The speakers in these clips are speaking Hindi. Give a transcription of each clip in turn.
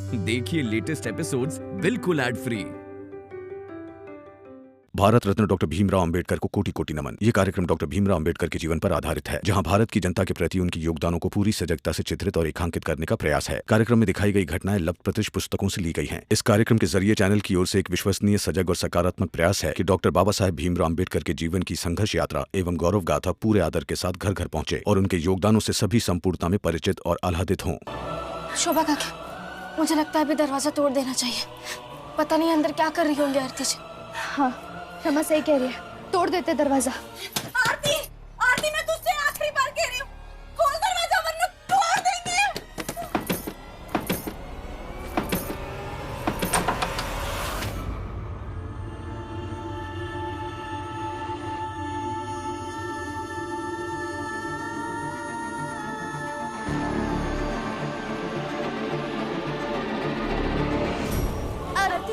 देखिए लेटेस्ट एपिसोड्स बिल्कुल ad free. Bharat Ratna doctor Bhimrao Ambedkar को कोटि कोटि नमन। ये कार्यक्रम डॉक्टर भीमराव अंबेडकर के जीवन पर आधारित है, जहां भारत की जनता के प्रति उनके योगदानों को पूरी सजगता से चित्रित और रेखांकित करने का प्रयास है। कार्यक्रम में दिखाई गई घटनाएं लब्ध प्रतिष्ठ पुस्तकों से ली गई हैं। इस कार्यक्रम के जरिए चैनल की ओर से एक विश्वसनीय, सजग और सकारात्मक प्रयास है कि डॉक्टर बाबा साहेब भीमराव अंबेडकर के जीवन की संघर्ष यात्रा एवं गौरव गाथा पूरे आदर के साथ घर घर पहुंचे और उनके योगदानों से सभी संपूर्णता में परिचित और आह्लादित हों। शोभा काकी, मुझे लगता है अभी दरवाजा तोड़ देना चाहिए। पता नहीं अंदर क्या कर रही होंगी आरती जी। हाँ, क्षमा सही कह रही है, तोड़ देते दरवाजा। आरती, आरती, मैं तुझसे आखिरी बार कह रही हूँ, खोल दरवाजा वरना तोड़ देंगे।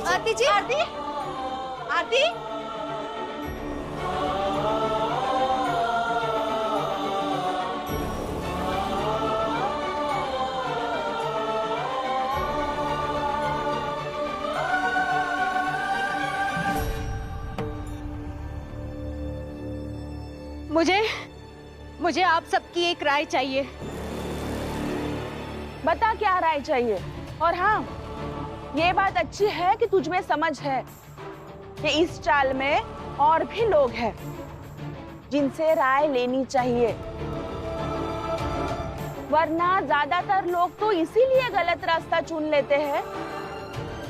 आरती जी, आरती, आरती। मुझे आप सबकी एक राय चाहिए। बता क्या राय चाहिए। और हाँ, ये बात अच्छी है कि तुझ में समझ है कि इस चाल में और भी लोग हैं जिनसे राय लेनी चाहिए, वरना ज्यादातर लोग तो इसीलिए गलत रास्ता चुन लेते हैं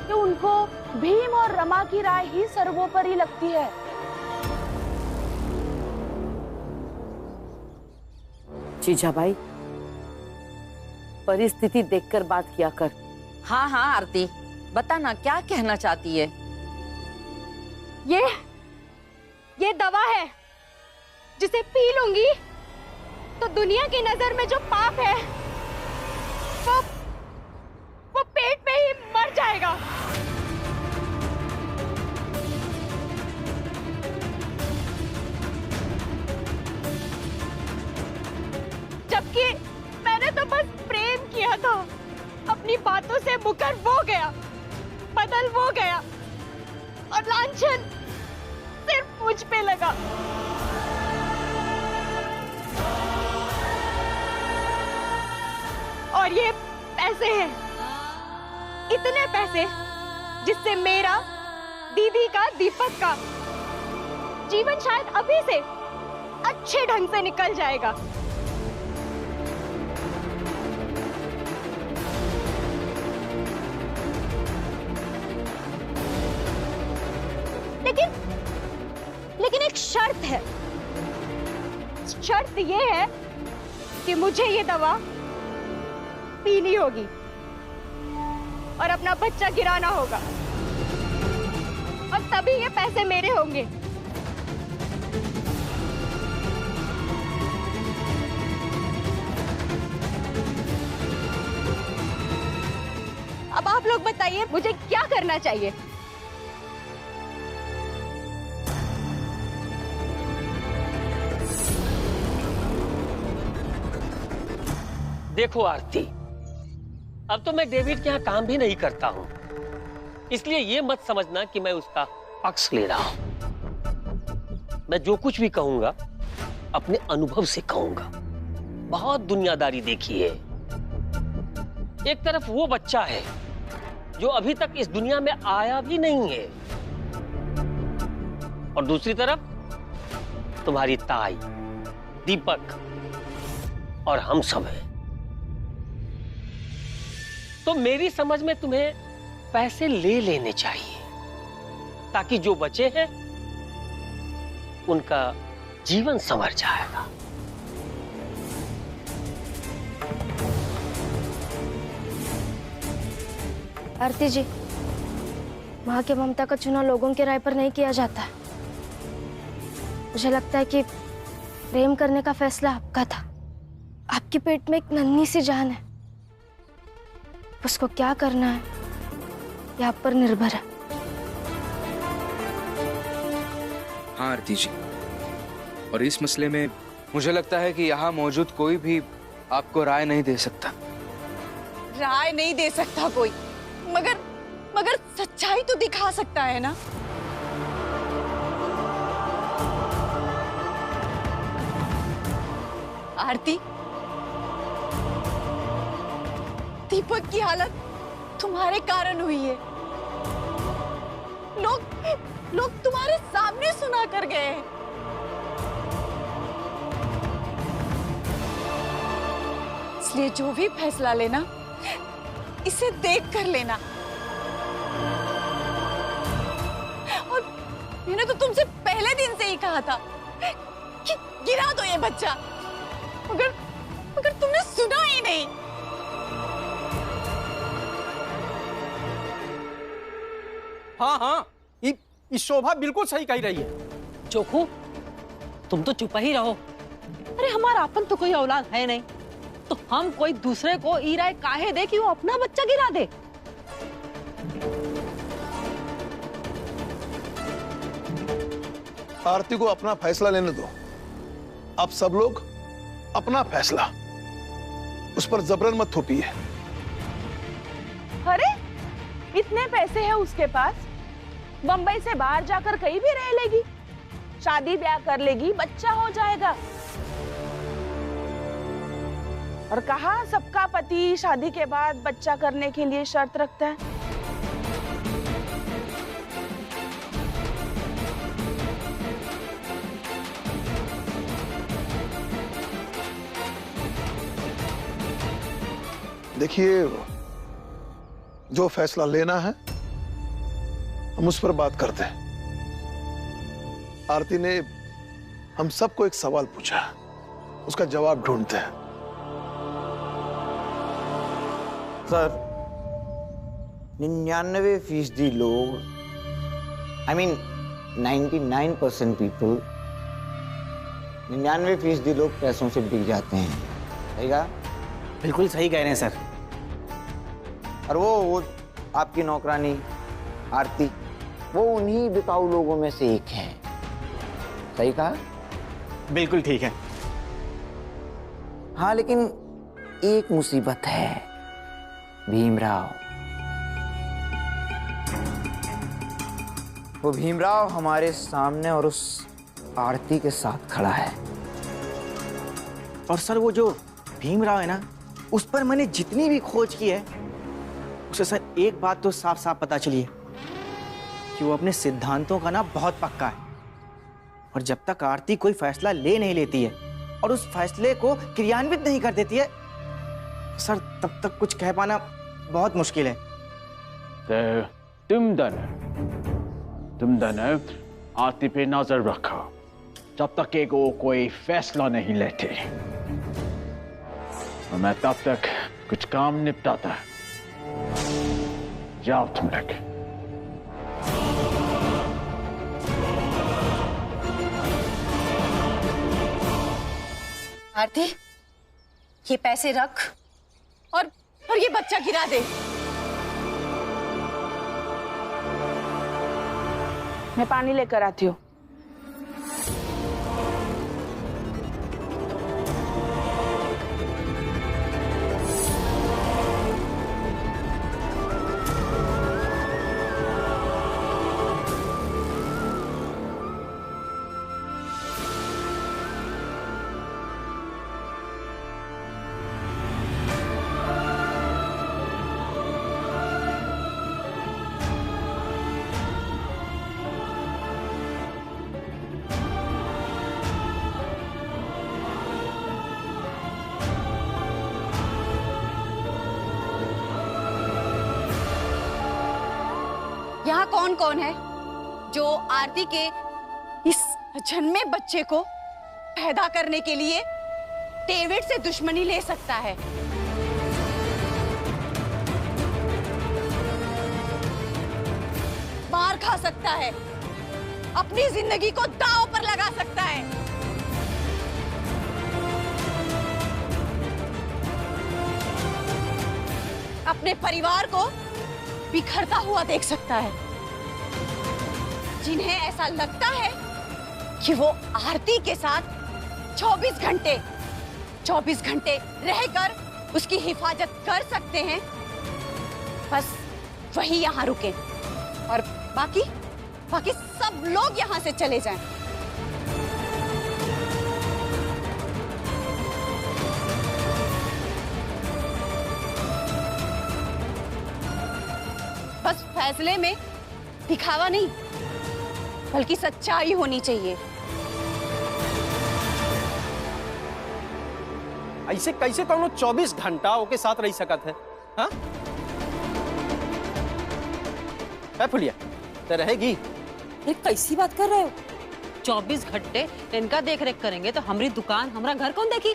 कि उनको भीम और रमा की राय ही सर्वोपरि लगती है। जीजाबाई, परिस्थिति देखकर बात किया कर। हाँ हाँ आरती, बता ना क्या कहना चाहती है। ये दवा है जिसे पी लूंगी तो दुनिया की नजर में जो पाप है वो पेट में ही मर जाएगा। जबकि मैंने तो बस प्रेम किया था, अपनी बातों से मुकर वो गया, बदल वो गया और लांछन सिर्फ मुझ पे लगा। और ये पैसे हैं, इतने पैसे जिससे मेरा, दीदी का, दीपक का जीवन शायद अभी से अच्छे ढंग से निकल जाएगा। लेकिन एक शर्त है। शर्त ये है कि मुझे ये दवा पीनी होगी और अपना बच्चा गिराना होगा, और तभी ये पैसे मेरे होंगे। अब आप लोग बताइए मुझे क्या करना चाहिए। देखो आरती, अब तो मैं डेविड के यहाँ काम भी नहीं करता हूँ, इसलिए ये मत समझना कि मैं उसका पक्ष ले रहा हूँ। मैं जो कुछ भी कहूंगा अपने अनुभव से कहूंगा। बहुत दुनियादारी देखी है। एक तरफ वो बच्चा है जो अभी तक इस दुनिया में आया भी नहीं है, और दूसरी तरफ तुम्हारी ताई, दीपक और हम सब हैं। तो मेरी समझ में तुम्हें पैसे ले लेने चाहिए, ताकि जो बचे हैं उनका जीवन संवर जाएगा। आरती जी, माँ के ममता का चुनाव लोगों के राय पर नहीं किया जाता है। मुझे लगता है कि प्रेम करने का फैसला आपका था। आपके पेट में एक नन्ही सी जान है, उसको क्या करना है ये आप पर निर्भर है। हाँ आरती जी, और इस मसले में मुझे लगता है कि यहाँ मौजूद कोई भी आपको राय नहीं दे सकता। राय नहीं दे सकता कोई, मगर सच्चाई तो दिखा सकता है ना। आरती, दीपक की हालत तुम्हारे कारण हुई है। लोग तुम्हारे सामने सुना कर गए हैं। इसलिए जो भी फैसला लेना, इसे देख कर लेना। और मैंने तो तुमसे पहले दिन से ही कहा था कि गिरा दो ये बच्चा, मगर तुमने सुना ही नहीं। हाँ, ये शोभा बिल्कुल सही कही रही है। चोखू, तुम तो चुप ही रहो। अरे हमारा अपन तो कोई औलाद है नहीं, तो हम कोई दूसरे को ई राय काहे दे कि वो अपना बच्चा गिरा दे। आरती को अपना फैसला लेने दो। आप सब लोग अपना फैसला उस पर जबरन मत थोपिए। अरे इतने पैसे हैं उसके पास, बंबई से बाहर जाकर कहीं भी रह लेगी, शादी ब्याह कर लेगी, बच्चा हो जाएगा। और कहा सबका पति शादी के बाद बच्चा करने के लिए शर्त रखता है। देखिए, जो फैसला लेना है हम उस पर बात करते हैं। आरती ने हम सबको एक सवाल पूछा, उसका जवाब ढूंढते हैं। सर, 99% लोग, I mean 99% पीपल, 99% लोग पैसों से बिक जाते हैं। सही कहा? बिल्कुल सही कह रहे हैं सर। और वो आपकी नौकरानी आरती, वो उन्हीं बिकाऊ लोगों में से एक है। सही कहा? बिल्कुल ठीक है। हाँ, लेकिन एक मुसीबत है भीमराव। वो भीमराव हमारे सामने और उस आरती के साथ खड़ा है। और सर, वो जो भीमराव है ना, उस पर मैंने जितनी भी खोज की है, उसे सर एक बात तो साफ साफ पता चली है कि वो अपने सिद्धांतों का ना बहुत पक्का है। और जब तक आरती कोई फैसला ले नहीं लेती है और उस फैसले को क्रियान्वित नहीं कर देती है, सर तब तक कुछ कह पाना बहुत मुश्किल है। तो तुम दोनों आरती पे नजर रखो जब तक कि वो कोई फैसला नहीं लेते, और मैं तब तक कुछ काम निपटाता। जाओ तुम लोग। आरती, ये पैसे रख और ये बच्चा गिरा दे। मैं पानी लेकर आती हूँ। यहाँ कौन कौन है जो आरती के इस जन्मे बच्चे को पैदा करने के लिए डेविड से दुश्मनी ले सकता है? मार खा सकता है, अपनी जिंदगी को दांव पर लगा सकता है। अपने परिवार को बिखरता हुआ देख सकता है। जिन्हें ऐसा लगता है कि वो आरती के साथ 24 घंटे रहकर उसकी हिफाजत कर सकते हैं, बस वही यहाँ रुके और बाकी सब लोग यहाँ से चले जाएं। बस फैसले में दिखावा नहीं, बल्कि सच्चाई होनी चाहिए। ऐसे कैसे कौनो 24 घंटा ओके साथ रह सकत है? हाँ फुलिया ते रहेगी? ये कैसी बात कर रहे हो? 24 घंटे इनका देख रेख करेंगे तो हमारी दुकान हमारा घर कौन देखी?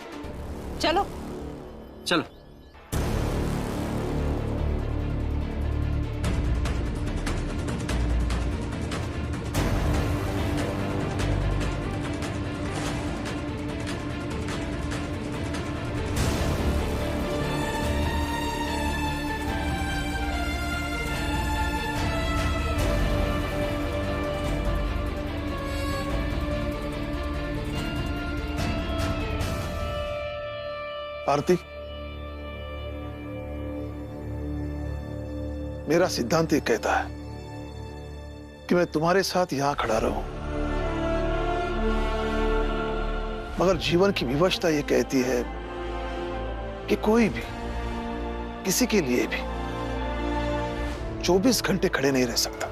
चलो चलो। आरती, मेरा सिद्धांत ये कहता है कि मैं तुम्हारे साथ यहां खड़ा रहूं, मगर जीवन की विवशता ये कहती है कि कोई भी किसी के लिए भी 24 घंटे खड़े नहीं रह सकता।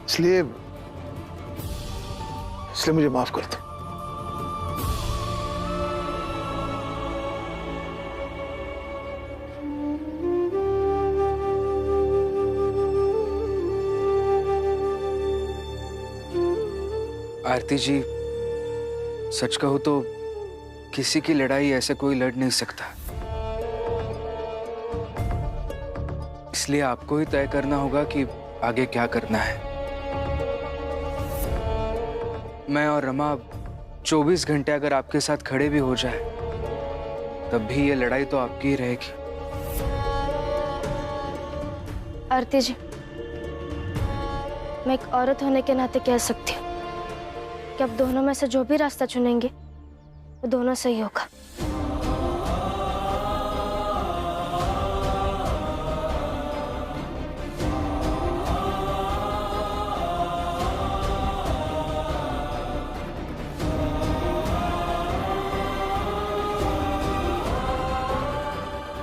इसलिए मुझे माफ कर दो। आरती जी, सच कहूं तो किसी की लड़ाई ऐसे कोई लड़ नहीं सकता, इसलिए आपको ही तय करना होगा कि आगे क्या करना है। मैं और रमा 24 घंटे अगर आपके साथ खड़े भी हो जाए तब भी ये लड़ाई तो आपकी ही रहेगी। आरती जी, मैं एक औरत होने के नाते कह सकती हूँ कि अब दोनों में से जो भी रास्ता चुनेंगे वो दोनों सही होगा।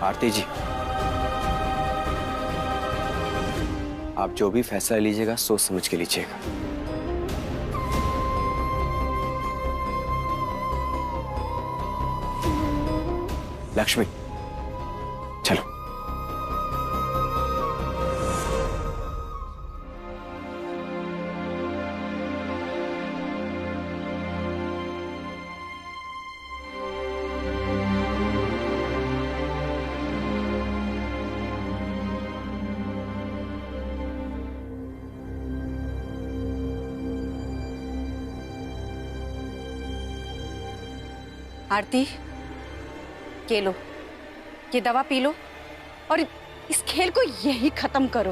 आरती जी, आप जो भी फैसला लीजिएगा सोच समझ के लीजिएगा। लक्ष्मी, चलो। आरती, ये लो, ये दवा पी लो और इस खेल को यही खत्म करो।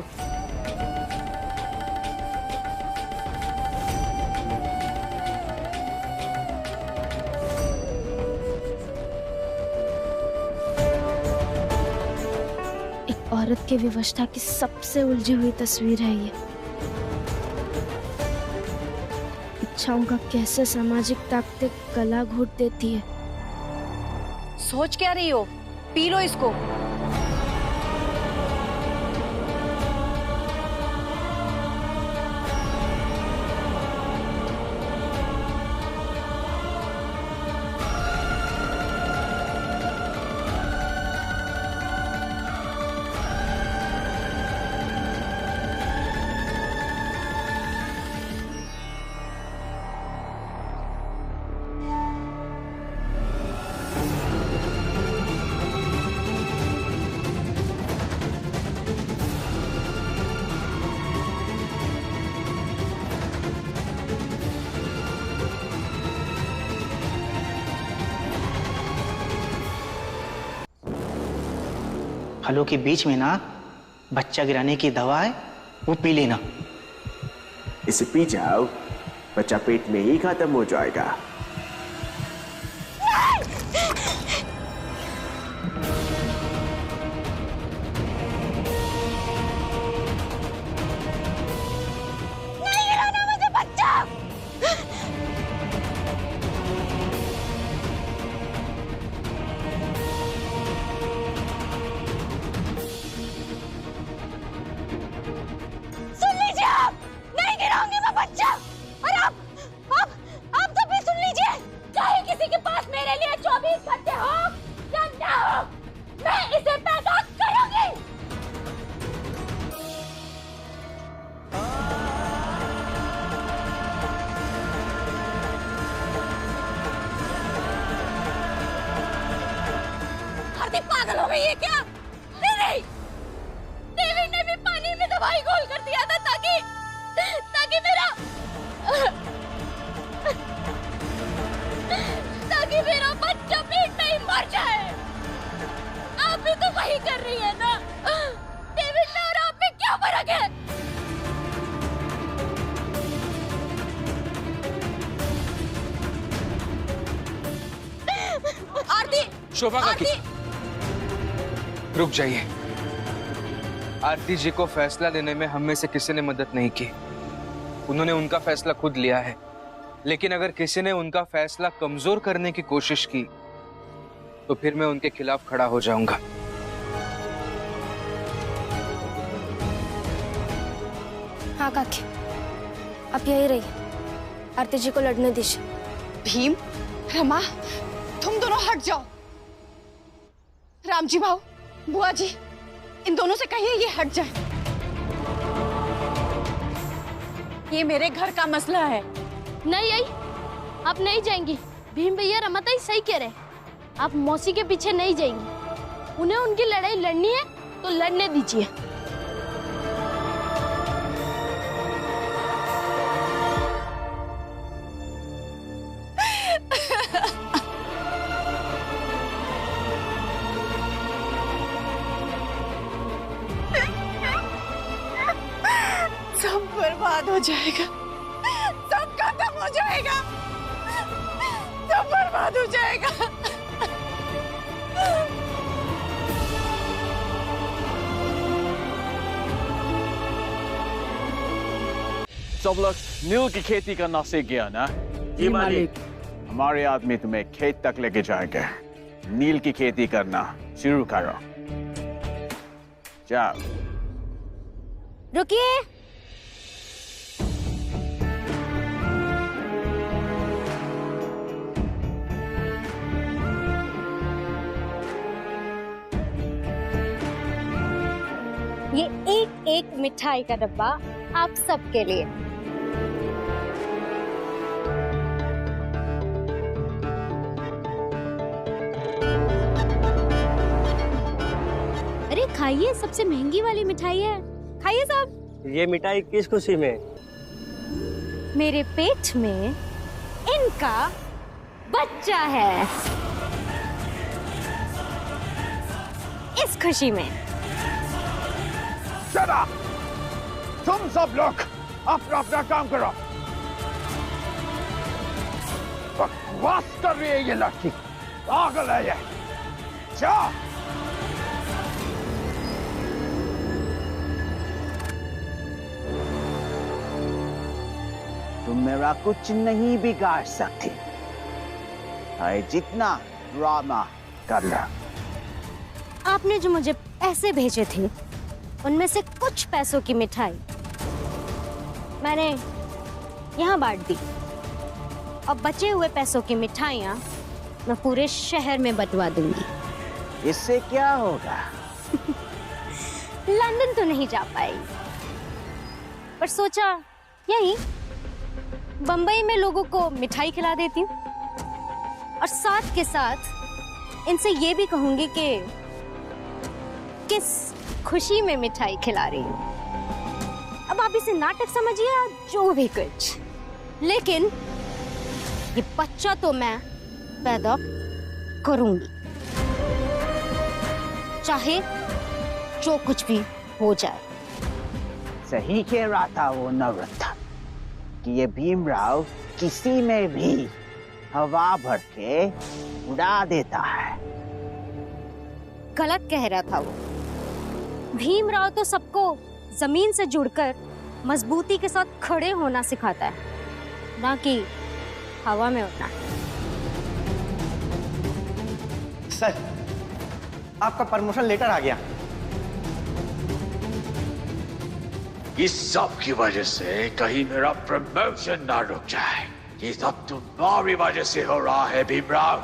एक औरत की विवशता की सबसे उलझी हुई तस्वीर है ये। इच्छाओं का कैसे सामाजिक ताकतें गला घोट देती है। सोच क्या रही हो? पी लो इसको। फलों के बीच में ना बच्चा गिराने की दवा है, वो पी लेना। इसे पी जाओ बच्चा पेट में ही खत्म हो जाएगा। नहीं गिराना मुझे, बच्चा। सुन लीजिए, आप नहीं गिराऊंगी मैं बच्चा। और आप तो भी सुन लीजिए, चाहे किसी के पास मेरे लिए 24 घंटे हो या ना हो, मैं इसे पैदा करूंगी। आरती पागल हो गई है क्या? नहीं, देवी ने भी पानी में दवाई घोल कर दिया था ताकि मेरा बच्चा पेट में ही मर जाए। आप भी तो वही कर रही है ना? डेविड में और आप में क्या फर्क है? आरती, शोभा काकी, रुक जाइए। आरती जी को फैसला लेने में हम में से किसी ने मदद नहीं की। उन्होंने उनका फैसला खुद लिया है, लेकिन अगर किसी ने उनका फैसला कमजोर करने की कोशिश की तो फिर मैं उनके खिलाफ खड़ा हो जाऊंगा। हाँ काकी, आप यही रहिए, आरती जी को लड़ने दीजिए। भीम, रमा, तुम दोनों हट जाओ। रामजी भाऊ, बुआ जी, इन दोनों से कहिए ये हट जाए। ये मेरे घर का मसला है। नहीं आई, आप नहीं जाएंगी। भीम भैया रमाताई सही कह रहे, आप मौसी के पीछे नहीं जाएंगी। उन्हें उनकी लड़ाई लड़नी है तो लड़ने दीजिए। सब बर्बाद हो जाएगा, सब खत्म हो जाएगा, सब बर्बाद हो जाएगा। सब लोग नील की खेती करना सीख गया ना? जी मालिक। हमारे आदमी तुम्हें खेत तक लेके जाएंगे। नील की खेती करना शुरू करो। जाओ। रुकिए, ये एक एक मिठाई का डब्बा आप सबके लिए। अरे खाइए, सबसे महंगी वाली मिठाई है, खाइए सब। ये मिठाई किस खुशी में? मेरे पेट में इनका बच्चा है, इस खुशी में। चला, तुम सब लोग अपना अपना काम करो। बकवास कर रही है ये लड़की, पागल है ये। जाओ। तुम मेरा कुछ नहीं बिगाड़ सकती, चाहे जितना ड्रामा कर लो। आपने जो मुझे पैसे भेजे थे, उनमें से कुछ पैसों की मिठाई मैंने यहाँ बांट दी, और बचे हुए पैसों की मिठाइयाँ मैं पूरे शहर में बंटवा दूंगी। इससे क्या होगा? लंदन तो नहीं जा पाई, पर सोचा यहीं बंबई में लोगों को मिठाई खिला देती हूँ, और साथ के साथ इनसे ये भी कहूंगी कि किस खुशी में मिठाई खिला रही हूँ। अब आप इसे नाटक समझिए या जो भी कुछ, लेकिन ये बच्चा तो मैं पैदा करूंगी, चाहे जो कुछ भी हो जाए। सही कह रहा था वो नवरत्न। कि ये भीमराव किसी में भी हवा भर के उड़ा देता है। गलत कह रहा था वो। भीमराव तो सबको जमीन से जुड़कर मजबूती के साथ खड़े होना सिखाता है, ना कि हवा में उड़ना। सर, आपका प्रमोशन लेटर आ गया। इस सब की वजह से कहीं मेरा प्रमोशन ना रुक जाए। ये सब तुम्हारी वजह से हो रहा है भीमराव।